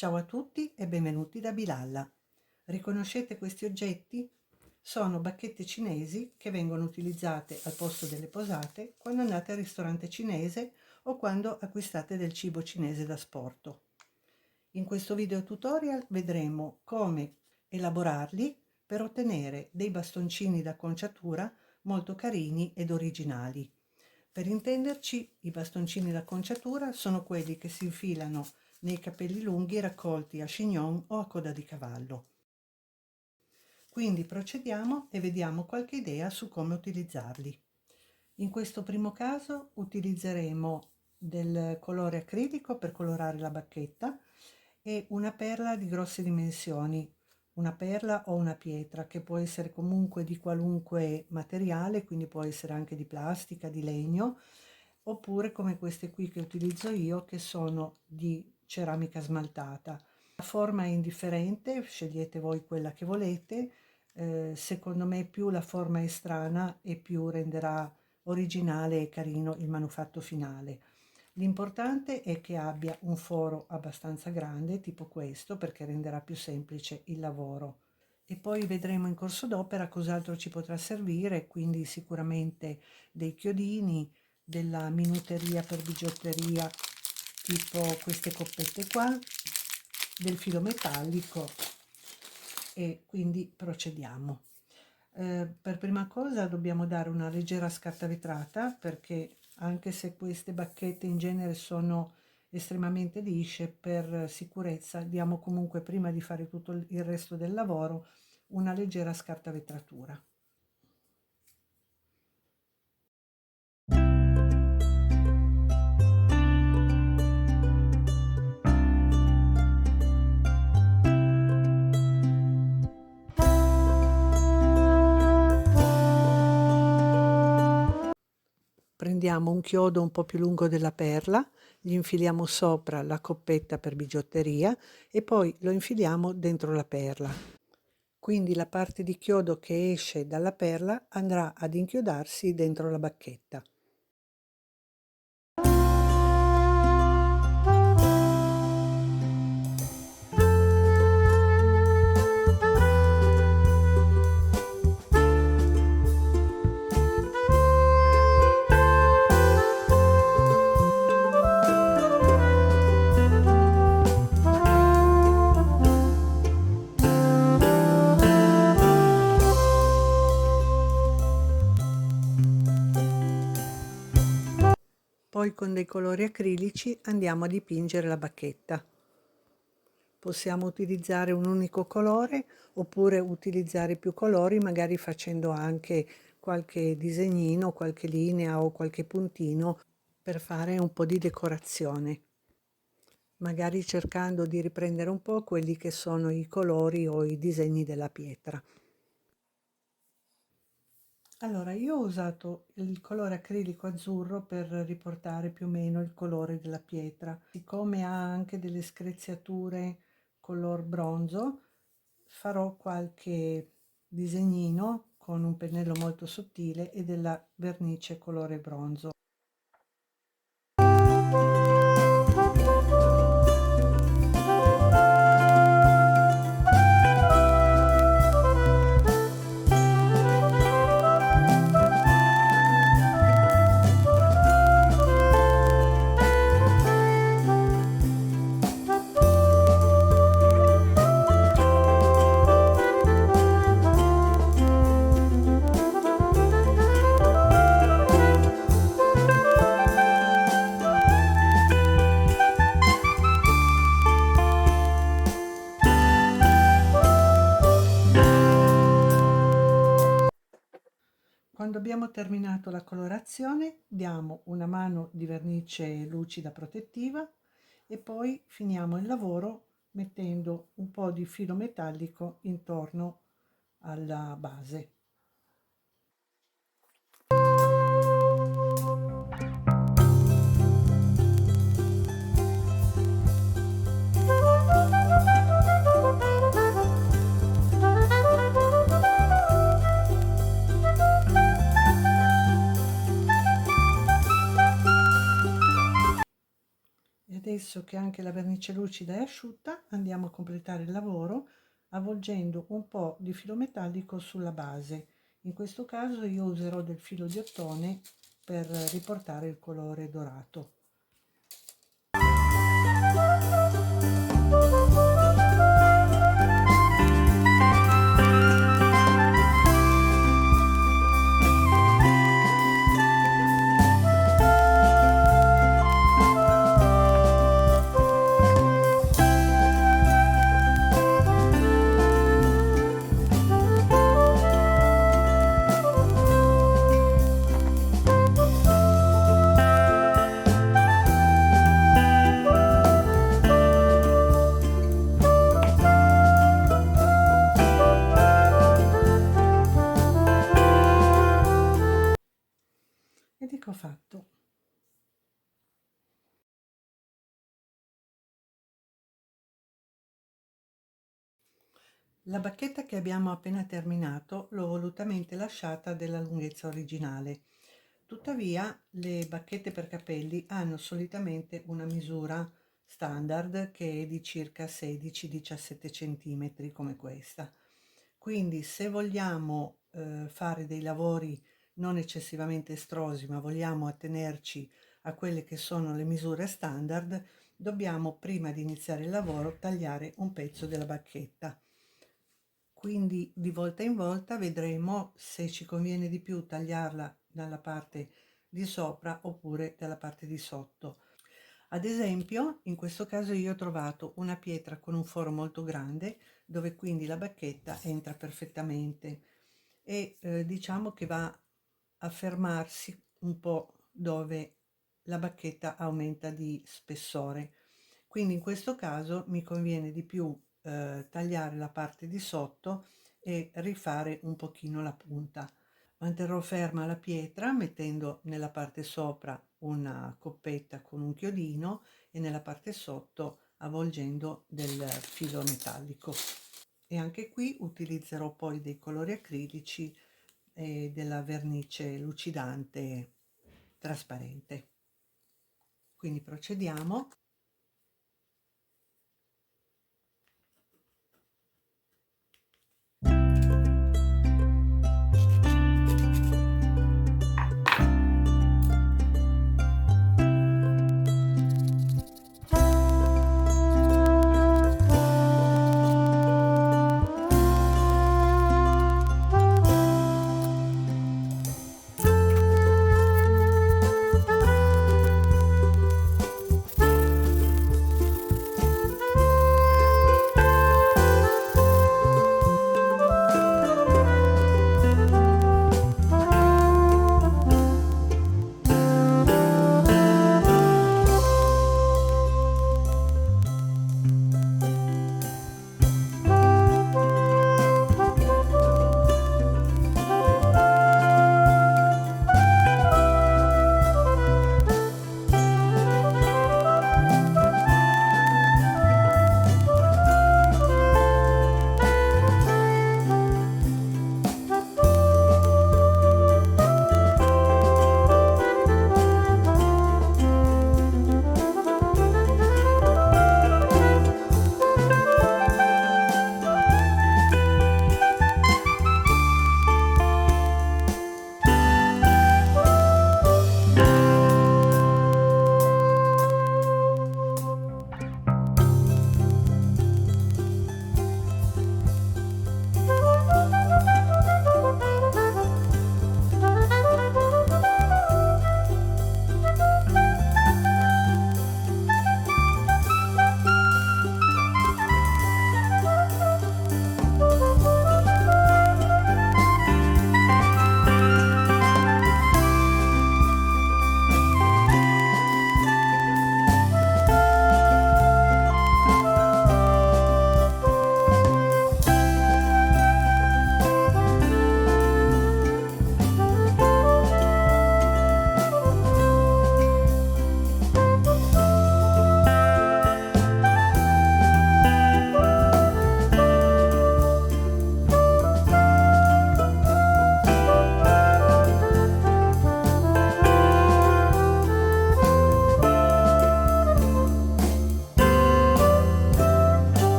Ciao a tutti e benvenuti da Bilalla. Riconoscete questi oggetti? Sono bacchette cinesi che vengono utilizzate al posto delle posate quando andate al ristorante cinese o quando acquistate del cibo cinese da asporto. In questo video tutorial vedremo come elaborarli per ottenere dei bastoncini d'acconciatura molto carini ed originali. Per intenderci, i bastoncini d'acconciatura sono quelli che si infilano nei capelli lunghi raccolti a chignon o a coda di cavallo. Quindi procediamo e vediamo qualche idea su come utilizzarli. In questo primo caso utilizzeremo del colore acrilico per colorare la bacchetta e una perla di grosse dimensioni, una perla o una pietra che può essere comunque di qualunque materiale, quindi può essere anche di plastica, di legno, oppure come queste qui che utilizzo io che sono di ceramica smaltata. La forma è indifferente, scegliete voi quella che volete. Secondo me più la forma è strana e più renderà originale e carino il manufatto finale. L'importante è che abbia un foro abbastanza grande, tipo questo, perché renderà più semplice il lavoro. E poi vedremo in corso d'opera cos'altro ci potrà servire, quindi sicuramente dei chiodini, della minuteria per bigiotteria, tipo queste coppette qua, del filo metallico e quindi procediamo. Per prima cosa dobbiamo dare una leggera scarta vetrata perché anche se queste bacchette in genere sono estremamente lisce, per sicurezza diamo comunque prima di fare tutto il resto del lavoro una leggera scarta vetratura. Prendiamo un chiodo un po' più lungo della perla, gli infiliamo sopra la coppetta per bigiotteria e poi lo infiliamo dentro la perla. Quindi la parte di chiodo che esce dalla perla andrà ad inchiodarsi dentro la bacchetta. Poi con dei colori acrilici andiamo a dipingere la bacchetta. Possiamo utilizzare un unico colore oppure utilizzare più colori, magari facendo anche qualche disegnino, qualche linea o qualche puntino per fare un po' di decorazione, magari cercando di riprendere un po' quelli che sono i colori o i disegni della pietra. Allora, io ho usato il colore acrilico azzurro per riportare più o meno il colore della pietra. Siccome ha anche delle screziature color bronzo, farò qualche disegnino con un pennello molto sottile e della vernice colore bronzo. Quando abbiamo terminato la colorazione, diamo una mano di vernice lucida protettiva e poi finiamo il lavoro mettendo un po' di filo metallico intorno alla base. Adesso che anche la vernice lucida è asciutta, andiamo a completare il lavoro avvolgendo un po' di filo metallico sulla base. In questo caso io userò del filo di ottone per riportare il colore dorato. Ed ecco fatto. La bacchetta che abbiamo appena terminato l'ho volutamente lasciata della lunghezza originale. Tuttavia le bacchette per capelli hanno solitamente una misura standard che è di circa 16-17 cm come questa. Quindi se vogliamo fare dei lavori non eccessivamente estrosi, ma vogliamo attenerci a quelle che sono le misure standard, dobbiamo prima di iniziare il lavoro tagliare un pezzo della bacchetta. Quindi di volta in volta vedremo se ci conviene di più tagliarla dalla parte di sopra oppure dalla parte di sotto. Ad esempio, in questo caso io ho trovato una pietra con un foro molto grande dove quindi la bacchetta entra perfettamente e diciamo che va a fermarsi un po' dove la bacchetta aumenta di spessore. Quindi in questo caso mi conviene di più tagliare la parte di sotto e rifare un pochino la punta. Manterrò ferma la pietra mettendo nella parte sopra una coppetta con un chiodino e nella parte sotto avvolgendo del filo metallico. E anche qui utilizzerò poi dei colori acrilici e della vernice lucidante trasparente. Quindi procediamo.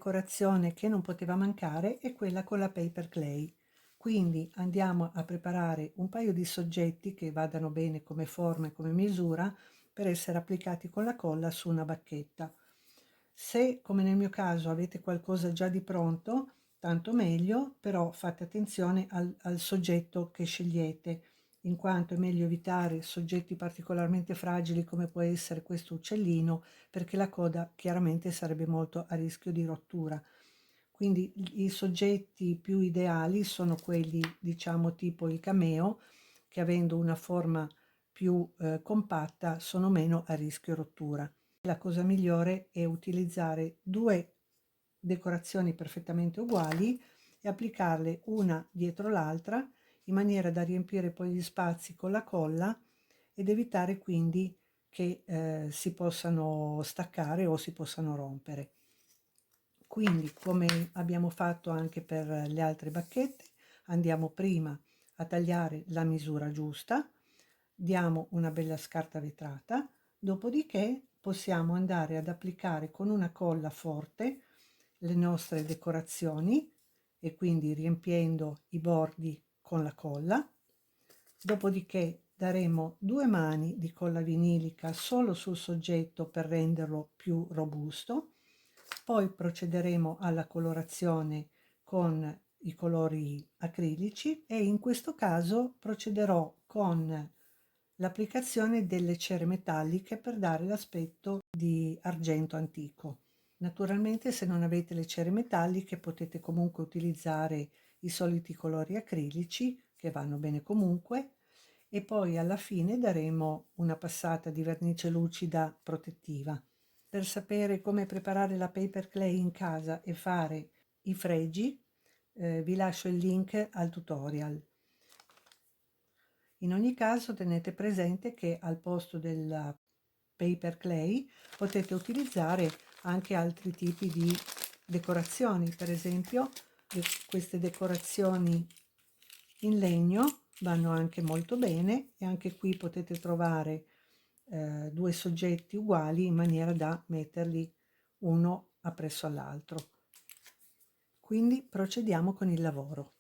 decorazione che non poteva mancare è quella con la paper clay. Quindi andiamo a preparare un paio di soggetti che vadano bene come forma e come misura per essere applicati con la colla su una bacchetta. Se, come nel mio caso, avete qualcosa già di pronto, tanto meglio, però fate attenzione al soggetto che scegliete, in quanto è meglio evitare soggetti particolarmente fragili come può essere questo uccellino, perché la coda chiaramente sarebbe molto a rischio di rottura. Quindi i soggetti più ideali sono quelli, diciamo, tipo il cameo, che avendo una forma più compatta sono meno a rischio rottura. La cosa migliore è utilizzare due decorazioni perfettamente uguali e applicarle una dietro l'altra in maniera da riempire poi gli spazi con la colla ed evitare quindi che si possano staccare o si possano rompere. Quindi, come abbiamo fatto anche per le altre bacchette, andiamo prima a tagliare la misura giusta, diamo una bella scarta vetrata, dopodiché possiamo andare ad applicare con una colla forte le nostre decorazioni e quindi riempiendo i bordi con la colla. Dopodiché daremo 2 mani di colla vinilica solo sul soggetto per renderlo più robusto. Poi procederemo alla colorazione con i colori acrilici e in questo caso procederò con l'applicazione delle cere metalliche per dare l'aspetto di argento antico. Naturalmente, se non avete le cere metalliche potete comunque utilizzare i soliti colori acrilici che vanno bene comunque, e poi alla fine daremo una passata di vernice lucida protettiva. Per sapere come preparare la paper clay in casa e fare i fregi, vi lascio il link al tutorial. In ogni caso tenete presente che al posto della paper clay potete utilizzare anche altri tipi di decorazioni, per esempio queste decorazioni in legno vanno anche molto bene e anche qui potete trovare due soggetti uguali in maniera da metterli uno appresso all'altro. Quindi procediamo con il lavoro.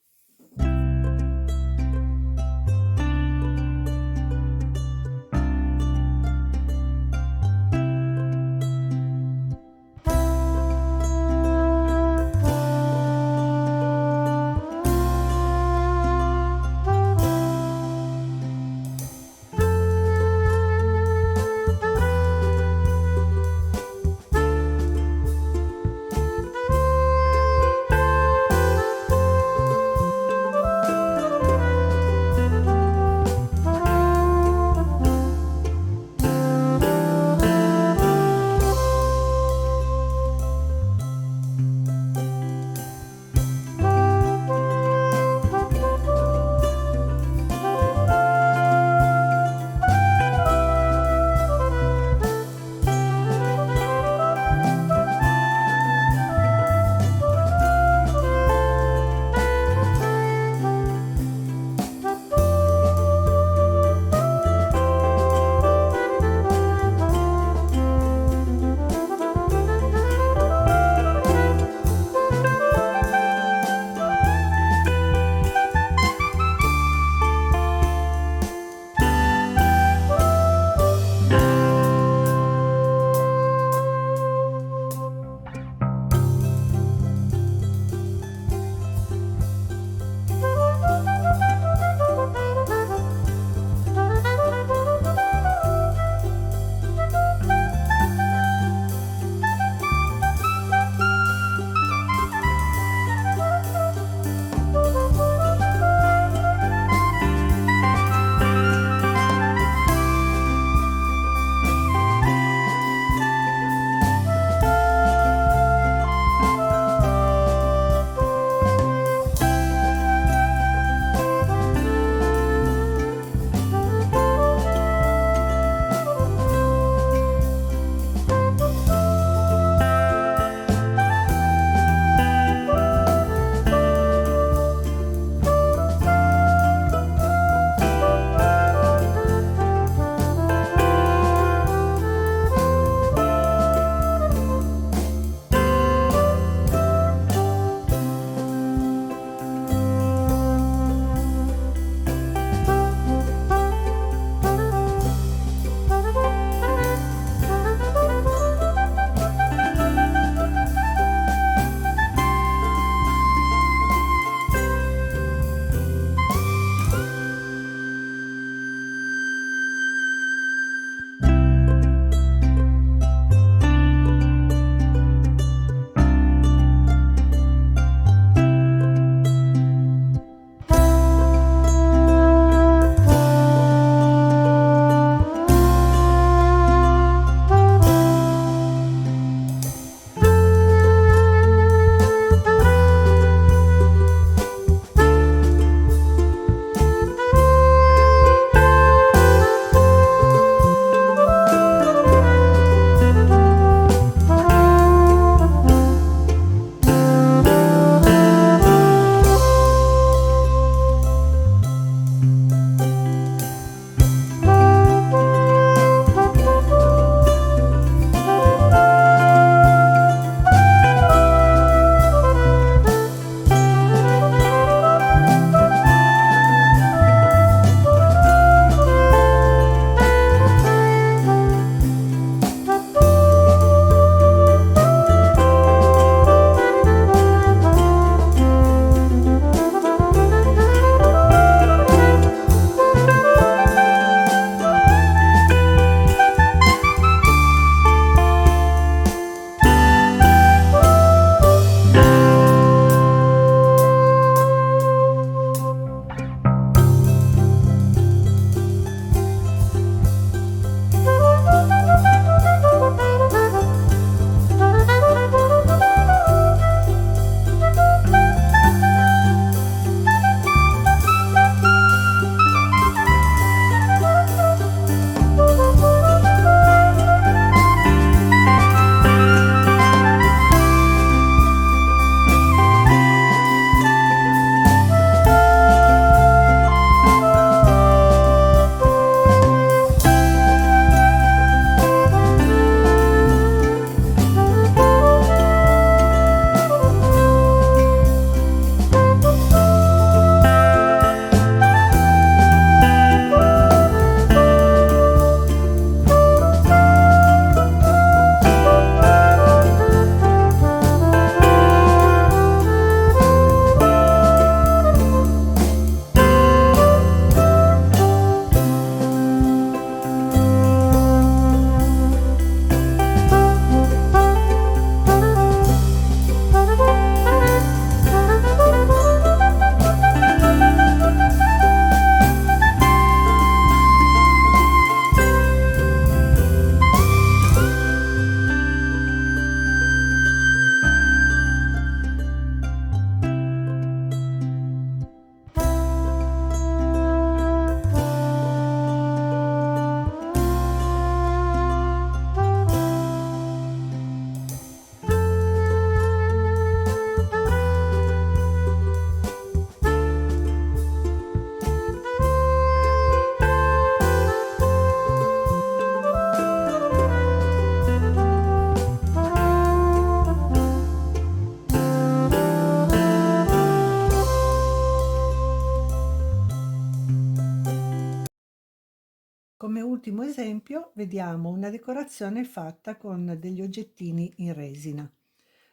Come ultimo esempio vediamo una decorazione fatta con degli oggettini in resina.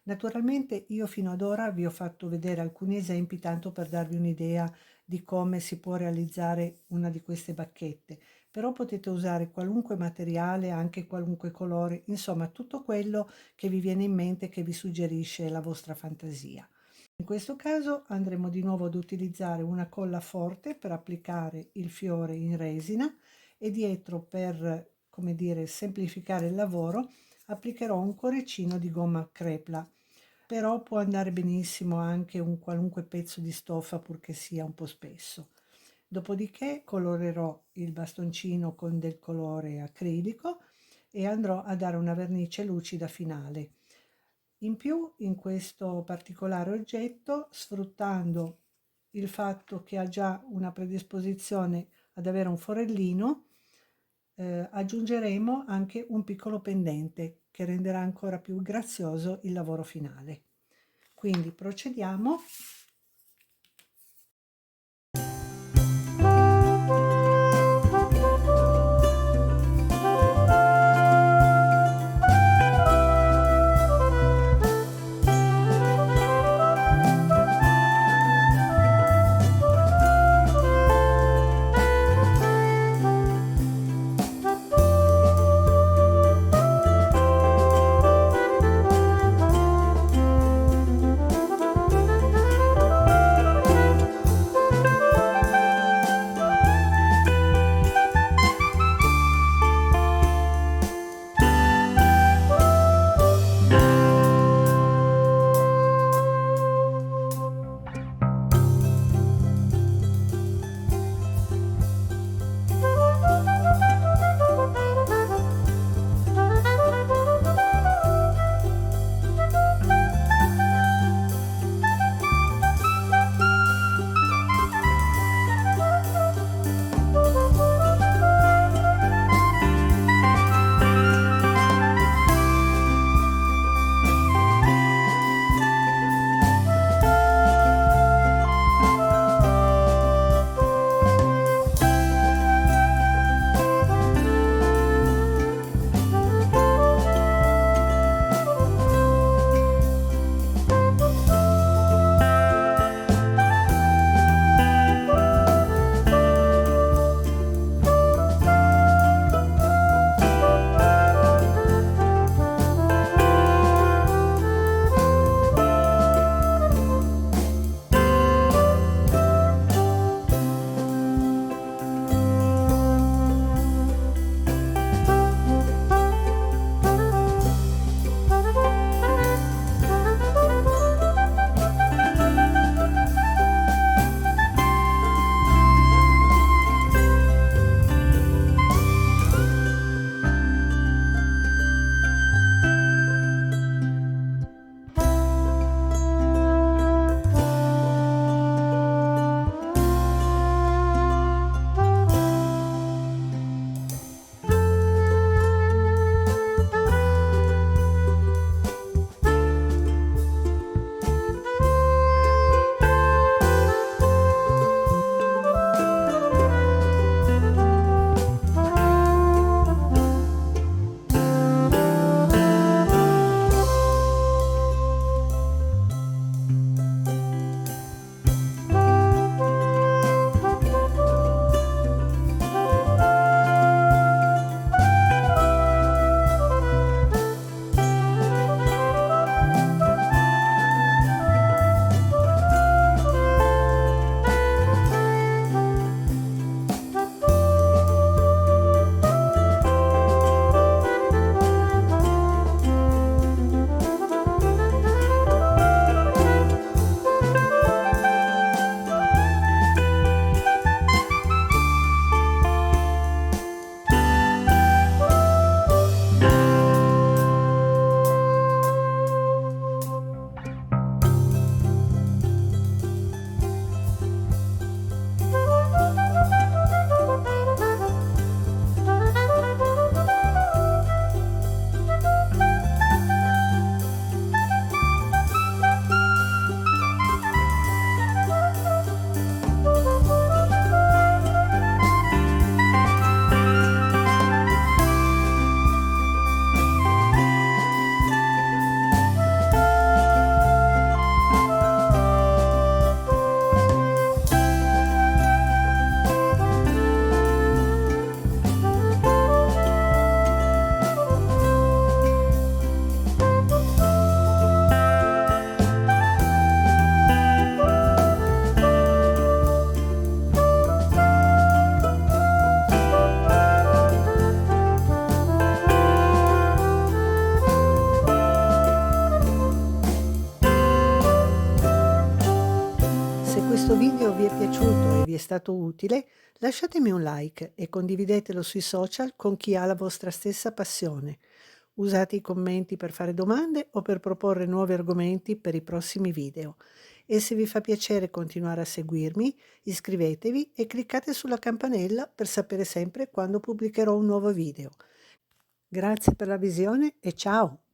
Naturalmente io fino ad ora vi ho fatto vedere alcuni esempi tanto per darvi un'idea di come si può realizzare una di queste bacchette, però potete usare qualunque materiale, anche qualunque colore, insomma tutto quello che vi viene in mente, che vi suggerisce la vostra fantasia. In questo caso andremo di nuovo ad utilizzare una colla forte per applicare il fiore in resina e dietro, per, come dire, semplificare il lavoro, applicherò un cuoricino di gomma crepla, però può andare benissimo anche un qualunque pezzo di stoffa purché sia un po' spesso. Dopodiché colorerò il bastoncino con del colore acrilico e andrò a dare una vernice lucida finale. In più, in questo particolare oggetto, sfruttando il fatto che ha già una predisposizione ad avere un forellino, aggiungeremo anche un piccolo pendente che renderà ancora più grazioso il lavoro finale. Quindi procediamo. è piaciuto e vi è stato utile, lasciatemi un like e condividetelo sui social con chi ha la vostra stessa passione. Usate i commenti per fare domande o per proporre nuovi argomenti per i prossimi video. E se vi fa piacere continuare a seguirmi, iscrivetevi e cliccate sulla campanella per sapere sempre quando pubblicherò un nuovo video. Grazie per la visione e ciao!